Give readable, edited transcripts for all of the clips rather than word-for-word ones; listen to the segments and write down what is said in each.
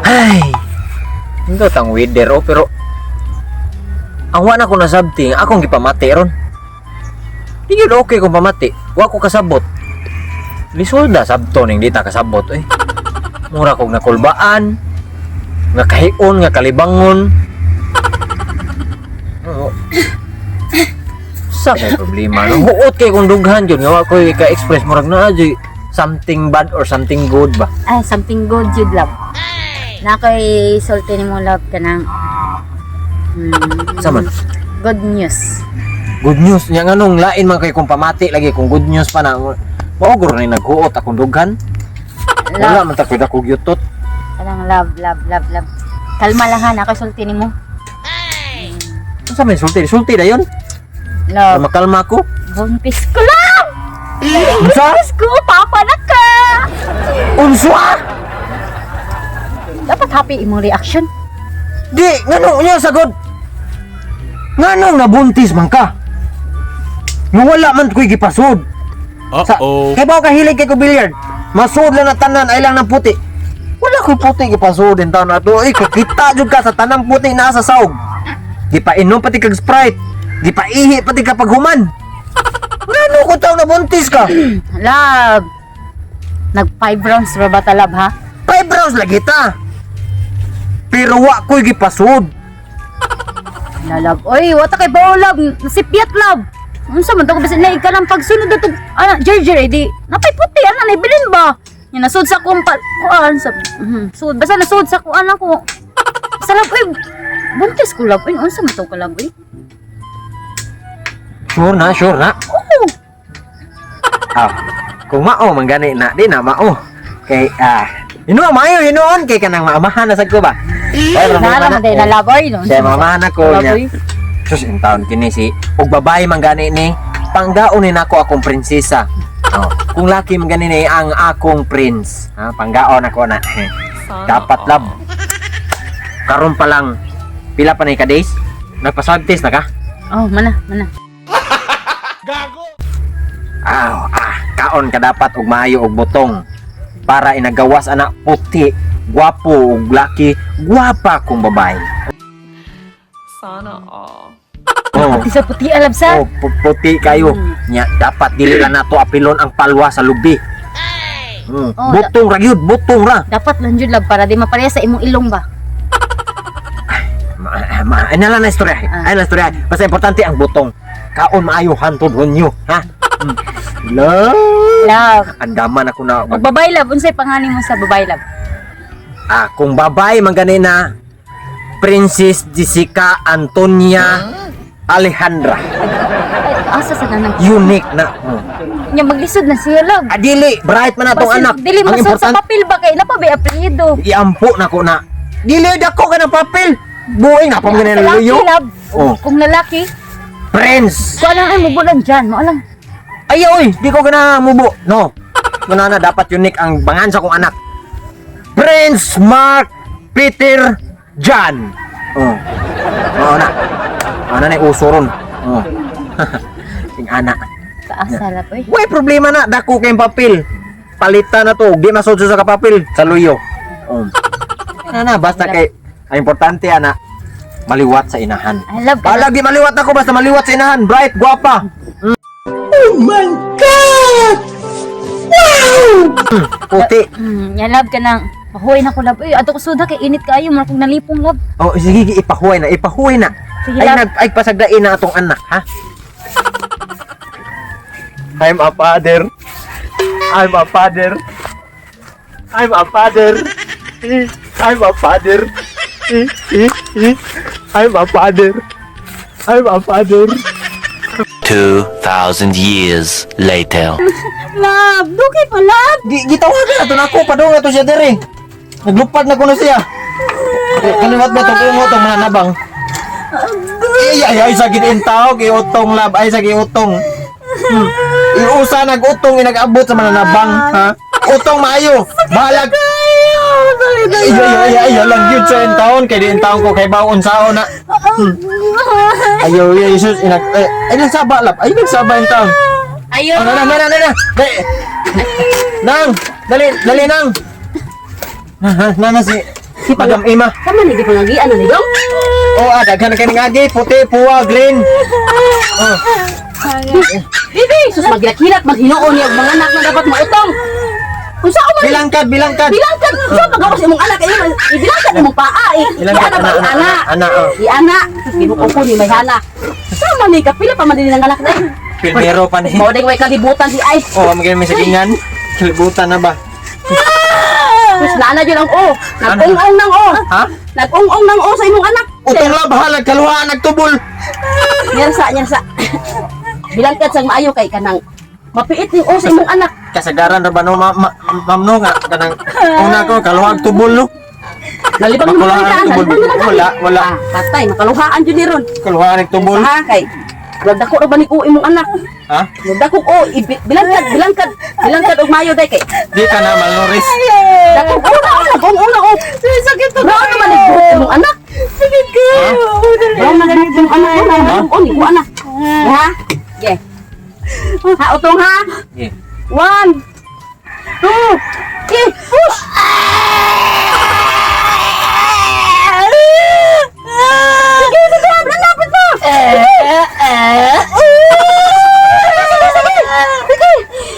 Ay, hindi tang weather pero ang wala ko nasabting, akong gipamati ron. Di yun okay kung pamati, wa ko kasabot. Lisolda sabto ning dita kasabot eh. Mura kog nakulbaan, nga kahion, nga kalibangon. Sa may problema no? Huot kay kung dughan yun, nga wa ko ika-express murag na ajoy something bad or something good ba? Ay, something good jud love. Na kay sulti nimo love kanang Saman? good news. Good news nya nganong lain man kay kung pamati lagi kung good news pa na. Maugor na naghuot akong dughan. Wala man ta pwede kog yutot. Kanang love. Kalma lang ha, na kay sulti nimo. Unsa may sulti? Sulti dayon. Love. Makalma ko. Buntis ko lang! Unsa? Buntis ko! Papa na ka! Unsa? Dapat happy imong reaction. Di, nganong niya sagod? Nganong nabuntis man ka? Nga wala man ko'y gipasod. Kaya ba kahilig kay ko bilyard? Masud lang na tanan, ay lang ng puti. Wala ko'y puti gipasod din taon na ito. Ay, kakita jud ka sa tanang puti na sa saog. Gipainom pati kag Sprite. Gipaihi pati kapag human. Ano ko taong nabuntis ka? Love. Nag 5 rounds ra ba ta love ha? 5 rounds lagi ta. Pero wa ko'y gipasod. Na love. Oy, wata kay bao love. Nasipyat love. Unsa man to ko bisan na ika ng pagsunod ato Jerjer di. Napay puti ana na ibilin ba? Yan nasud sa kumpal. Kuan sa sud basta nasud sa kuan ako. Sa love oy. Buntis ko love. Oy, unsa man to ka love oy? Sure na. Oo. Kung mao man gani na di na mao. Kay maayo hinuon kay kanang maamahan na sad ko ba. Nala man day na love oy no. Sa mamahan ako Love, niya. oy. Sus, in taon kini si og babae man gani ni panggaon ni nako akong prinsesa. Oh, kung laki man gani ni ang akong prince, panggaon ako na. Dapat love. Karon pa lang pila pa na ka days? Nagpa-swab test na ka? Oh, mana. Kaon ka dapat og maayo og butong para inagawas anak puti, gwapo og laki, gwapa kung babae. Sana all. Oh. Pati sa puti alab sa. Oh, puti kayo. Nya dapat dili lang nato apilon ang palwa sa lubi. Oh, butong ra gyud, butong ra. Dapat lang jud love para di mapareha sa imong ilong ba. Ay na lang na istorya. Ay na istorya. Basta importante ang butong. Kaon maayo hantod honyo, ha? Love. Andaman ako na Babae love, unsay pangalan mo sa babae love? kung babae man gani na Princess Jessica Antonia Alejandra. Asa sa nanang Unique na. nya maglisod na siya love. Dili, bright man atong anak. Dili Ang masud sa importante, papel ba kay napabay apelyido. iampo na ko na. Dili dako ka ng papel. Buhay nga pang ganyan Lalaki luyo. love. Oh. Kung lalaki, Prince. ko lang ay mubulan dyan, mo alam. Ay, oy, di ko gana mubo. No. Manana dapat unique ang bangan sa kong anak. Prince Mark Peter John. Oh. Oo na. Ano na uso ron. Oh. Ting anak. Kaasa love oy. Way problema na dako kay papel. Palitan na to, di masud sa kapapel sa luyo. Oh. Na basta kay ang importante ana maliwat sa inahan. I love ka. Palagi maliwat ako basta maliwat sa inahan, bright, guwapa. Oh my God! Wow! Puti. Nya love ka nang pahuway na ko love. Uy, ato ko suda kay init kaayo mo kung nalipong love. Oh, sige, ipahuway na. Sige, Ay love. ay pasagdain na atong anak, ha? I'm a father. I'm a father. I'm a father. I'm a father. I'm a father. I'm a father. 2,000 years later. Love, dugay pa love. Gitawagan na to nako padung na to siya diri. Naglupad na kuno siya. Kaliwat ba to mo to mga nabang? Ay sa gitintao kay utong lab ay sa giutong. Iusa nag-utong inag-abot sa mga nabang, ha? Utong maayo. Balag. Ay lang gyud sa taon kay diin taon ko kay baon saon na. Ayo Jesus ay nagsaba lab. Ay nagsaba in taon. Ayo. Nang. Dali nang. Nana si Madam Ima. Sama ni di pangagian ni dong. Oh, daghan kay ngagi, puti, puwa, green. Oh. Bibi, sus magilak-hilak maghinuon niya mga anak na dapat mautong. Unsa ko man Bilangkad. bilangkad. Unsa magawas imong anak kayo? Ibilangkad imong paa eh. Bilangkad, anak, oh. Di anak. Ginuko ko ni may hana. Sama ni kapila pa man din ang anak na. Pilmero pa ni. Mo ding way kalibutan si ay. Oh, magiging may sagingan. Kilibutan na ba? Sus nana jud ang nag-ung-ung nang Ha? Nag-ung-ung nang sa imong anak. Utong la bahalag kaluhaan nagtubol. Nyarsa. Bilangkad sang maayo kay kanang mapiit ni sa imong anak. Kasagaran ra ba no mamno nga kanang una ko kaluhag tubol no. Nalibang mo Makulaan ka. tubol. Wala. Patay makaluhaan jud ni ron. Kaluhaan nagtubol. Ha kay Wagdako ra ba ni ko imong anak? Ha? Wagdako bilangkad og mayo day kay. Di ka na malnoris. Dako una. Sakit to. Bro naman ni imong anak. Sakit ko. Bro man ni imong anak. Ni ko anak. Ha? Yeah. Ha utong ha. Yeah. 1 2 3 push. Sige, lapit mo.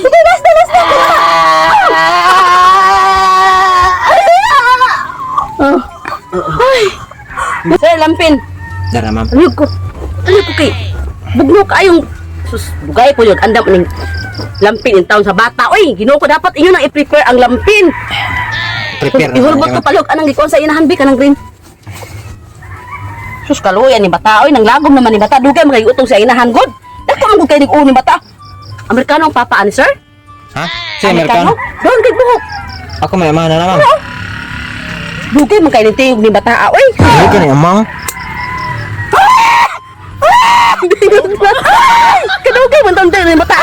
Sige, last na. Sir, lampin. Dara ma'am. Ano ko kay? Bugno kayong sus, bugay po yun. Andam ning lampin in taon sa bata. Oy, Ginoo ko dapat inyo nang i-prepare ang lampin. Prepare Ihulbot ko palog anang gikon sa inahan bi kanang green. Sus kaluyan ni bata oy nang lagom naman ni bata dugay magay utong sa inahan god. Dako man gud kay ning ni bata. Amerikano ang papa ani sir? Ha? Si Amerikano? Doon kay buhok. Ako may amana na ma'am. Dugay man kay ning tiyog ni bata oy. Hindi ka ni amang. Kadugay man tanda ni bata.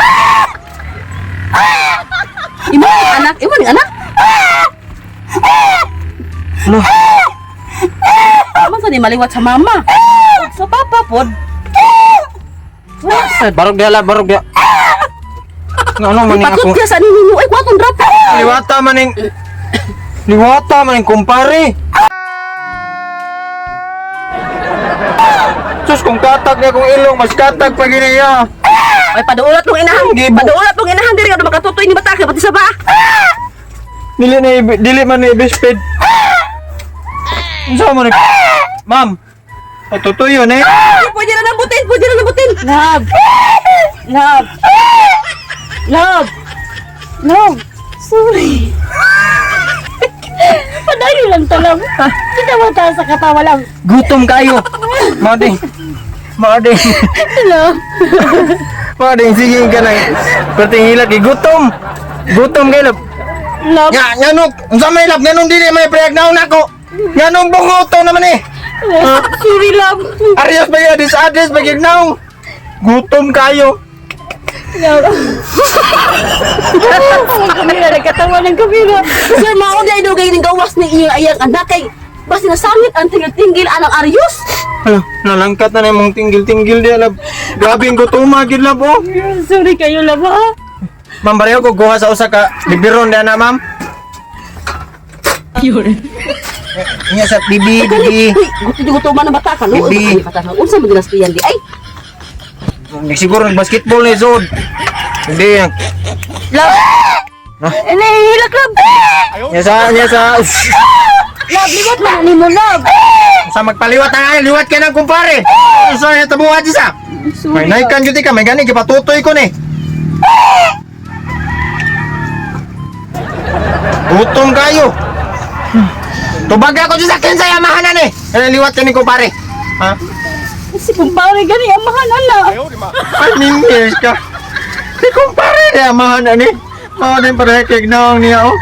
Imo ni anak. No. Masa ni maliwat sa mama. Sa papa pod. Barog dia. Ano maning Ipakot ako? dia sa ninyo ay kwatong drop. Liwata maning kumpare. Sus kung katag niya kung ilong mas katag pa gini niya. Ay paduulat mong inahan. Gibo. Paduulat mong inahan diri ka makatutoy ni bata ka pati sa ba. Dili man ni besped. Unsa mo ni? Ma'am. Patutuyo ni. Pwede na nabutin. Love. Sorry. Padayo lang to lang. Kita mata sa katawa lang. Gutom kayo. Mading. Love. Mading sige ka lang. Perting hilat gutom. Gutom kayo. Love. Nganong unsa may lab nganong dili may pregnaw nako. Nganong bungoto naman eh. Sorry, love. Arios ba yan? Disadres ba gignaw? Gutom kayo. Kamila, nagkatawa ng kamila. Sir, maon na inugay ng gawas ni iyong ayang anak kay basta nasangit ang tingil-tingil anang Arius. Nalangkat na mong tinggil-tinggil di lab. Grabe ang gutuma gid lab oh. Sorry kayo, love, ha? Ma'am Bareo ko kuha sa usa ka bibiron na ma'am. Inya sa bibi. Gusto man ng bata ka, no? Bibi. Unsa mo dinastiyan di ay? Siguro nag-basketball ni Zod. Hindi. Love. Hilak, love. Nya sa. Love, liwat man ni mo, love. Sa magpaliwat na liwat ka ng kumpare. Sorry, tabuhat isa. May naikan jud ka, may gani gipatutoy ko ni. Gutom kayo. Tubag ako dyan sa kinsa yamahanan eh. Liwat ka ni kumpare. Ha? Si kumpare gani amahan ala. Ay, years ka. Si kumpare ni yamahanan eh. Mga din para kignaw niya oh.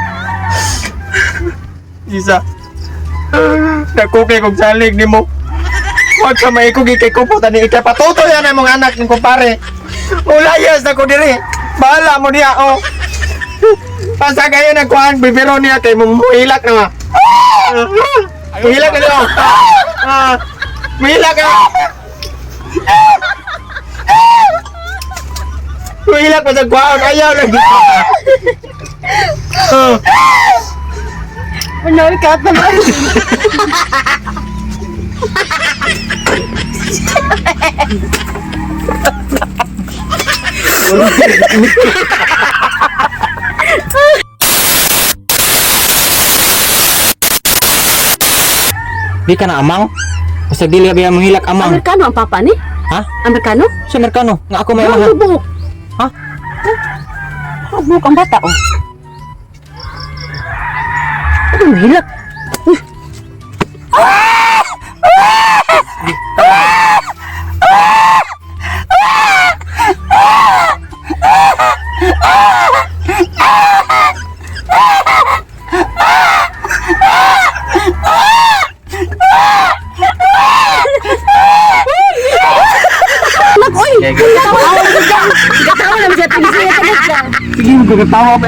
Isa. Nakukay kong salig ni mo. Huwag ka maikog ikikuputan ni ikapatuto yan ang mga anak ng kumpare. Ulayas na ko diri. Bahala mo niya oh. Pasa kayo nagkuhan, bibiro niya kay muhilak na nga. Muhilak ka niyo. Muhilak ka. Mahilak pa sa kwaon. Ayaw lagi. Ano ka naman? Di ka na amang? Basta dili biya manghilak amang. Amerikano ang papa ni? Ha? Amerikano? Sa Amerikano? Nga ako may Ano amang. buhok? Ha? Buhok ang bata, oh. Ano mahilak? Gatawa naman siya, tinisaya ka na siya. Sige, magkatawa pa.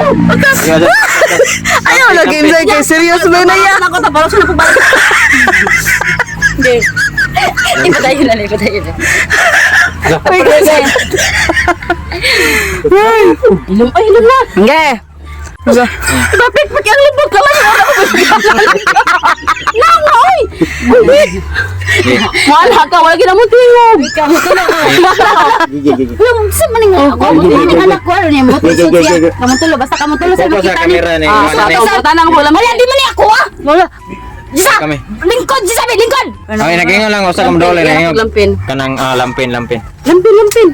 Ayaw lagi insay kay serious ba na ya? Ako, tapos siya na pabalik. Hindi. Ipatayin na, ipatayin na. Uy, kasi. Ilum, ay, ilum na. Nge. Bakit pag ang libog ka lang? Nanga, oy! Wala ka, wala ginamot tingog. Ikaw mo to na. Yung sa maning ako, maning anak ko, ano niya, mo to siya. Kamutulo, basta kamutulo sa Focus sa makita camera ni. Ah, sa tanang bola. Wala, di man ni ako ah. Wala. Disa, Kami. lingkod, di sabi, lingkod. Ay, nagingon lang. Usa kam dole na. Lampin. Kanang lampin. Lampin, lampin.